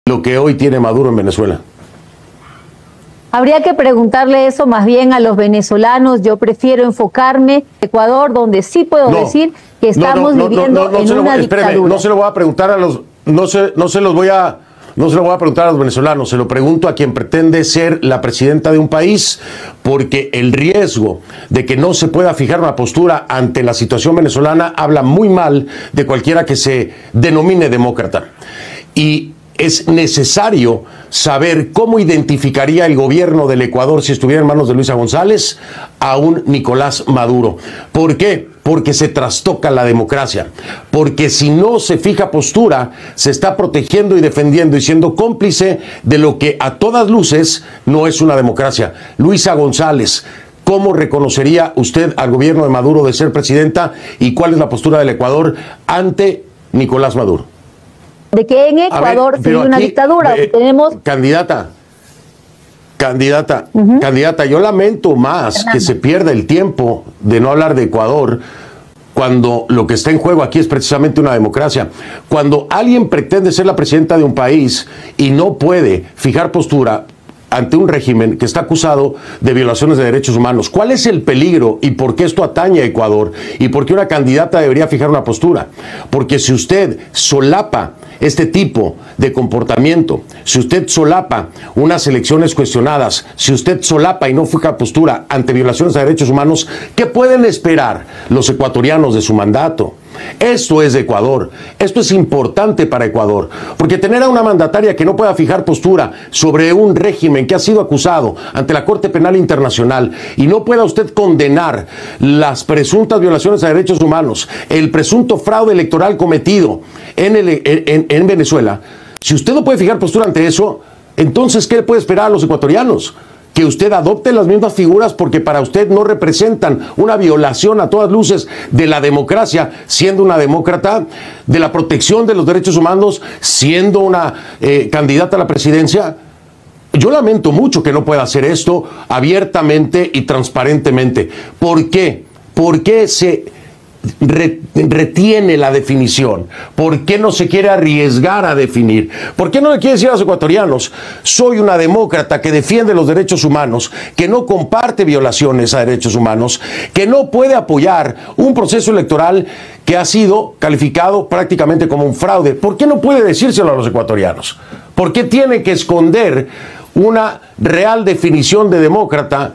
lo que hoy tiene Maduro en Venezuela? Habría que preguntarle eso más bien a los venezolanos. Yo prefiero enfocarme en Ecuador, donde sí puedo decir que estamos viviendo en una dictadura. No se lo voy a preguntar a los, no se lo voy a preguntar a los venezolanos, se lo pregunto a quien pretende ser la presidenta de un país, porque el riesgo de que no se pueda fijar una postura ante la situación venezolana habla muy mal de cualquiera que se denomine demócrata. Y es necesario saber cómo identificaría el gobierno del Ecuador, si estuviera en manos de Luisa González, a un Nicolás Maduro. ¿Por qué? Porque se trastoca la democracia. Porque si no se fija postura, se está protegiendo y defendiendo y siendo cómplice de lo que a todas luces no es una democracia. Luisa González, ¿cómo reconocería usted al gobierno de Maduro de ser presidenta y cuál es la postura del Ecuador ante Nicolás Maduro? De que en Ecuador sigue una dictadura. Tenemos... Candidata, yo lamento más que se pierda el tiempo de no hablar de Ecuador cuando lo que está en juego aquí es precisamente una democracia. Cuando alguien pretende ser la presidenta de un país y no puede fijar postura ante un régimen que está acusado de violaciones de derechos humanos, ¿cuál es el peligro y por qué esto atañe a Ecuador? ¿Y por qué una candidata debería fijar una postura? Porque si usted solapa este tipo de comportamiento, si usted solapa unas elecciones cuestionadas, si usted solapa y no fija postura ante violaciones de derechos humanos, ¿qué pueden esperar los ecuatorianos de su mandato? Esto es de Ecuador, esto es importante para Ecuador, porque tener a una mandataria que no pueda fijar postura sobre un régimen que ha sido acusado ante la Corte Penal Internacional y no pueda usted condenar las presuntas violaciones a derechos humanos, el presunto fraude electoral cometido en Venezuela, si usted no puede fijar postura ante eso, entonces ¿qué le puede esperar a los ecuatorianos? Que usted adopte las mismas figuras porque para usted no representan una violación a todas luces de la democracia, siendo una demócrata, de la protección de los derechos humanos, siendo una candidata a la presidencia. Yo lamento mucho que no pueda hacer esto abiertamente y transparentemente. ¿Por qué? ¿Por qué se retiene la definición? ¿Por qué no se quiere arriesgar a definir? ¿Por qué no le quiere decir a los ecuatorianos: soy una demócrata que defiende los derechos humanos, que no comparte violaciones a derechos humanos, que no puede apoyar un proceso electoral que ha sido calificado prácticamente como un fraude? ¿Por qué no puede decírselo a los ecuatorianos? ¿Por qué tiene que esconder una real definición de demócrata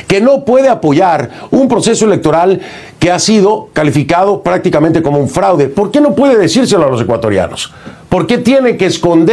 que no puede apoyar un proceso electoral que ha sido calificado prácticamente como un fraude? ¿Por qué no puede decírselo a los ecuatorianos? ¿Por qué tiene que esconder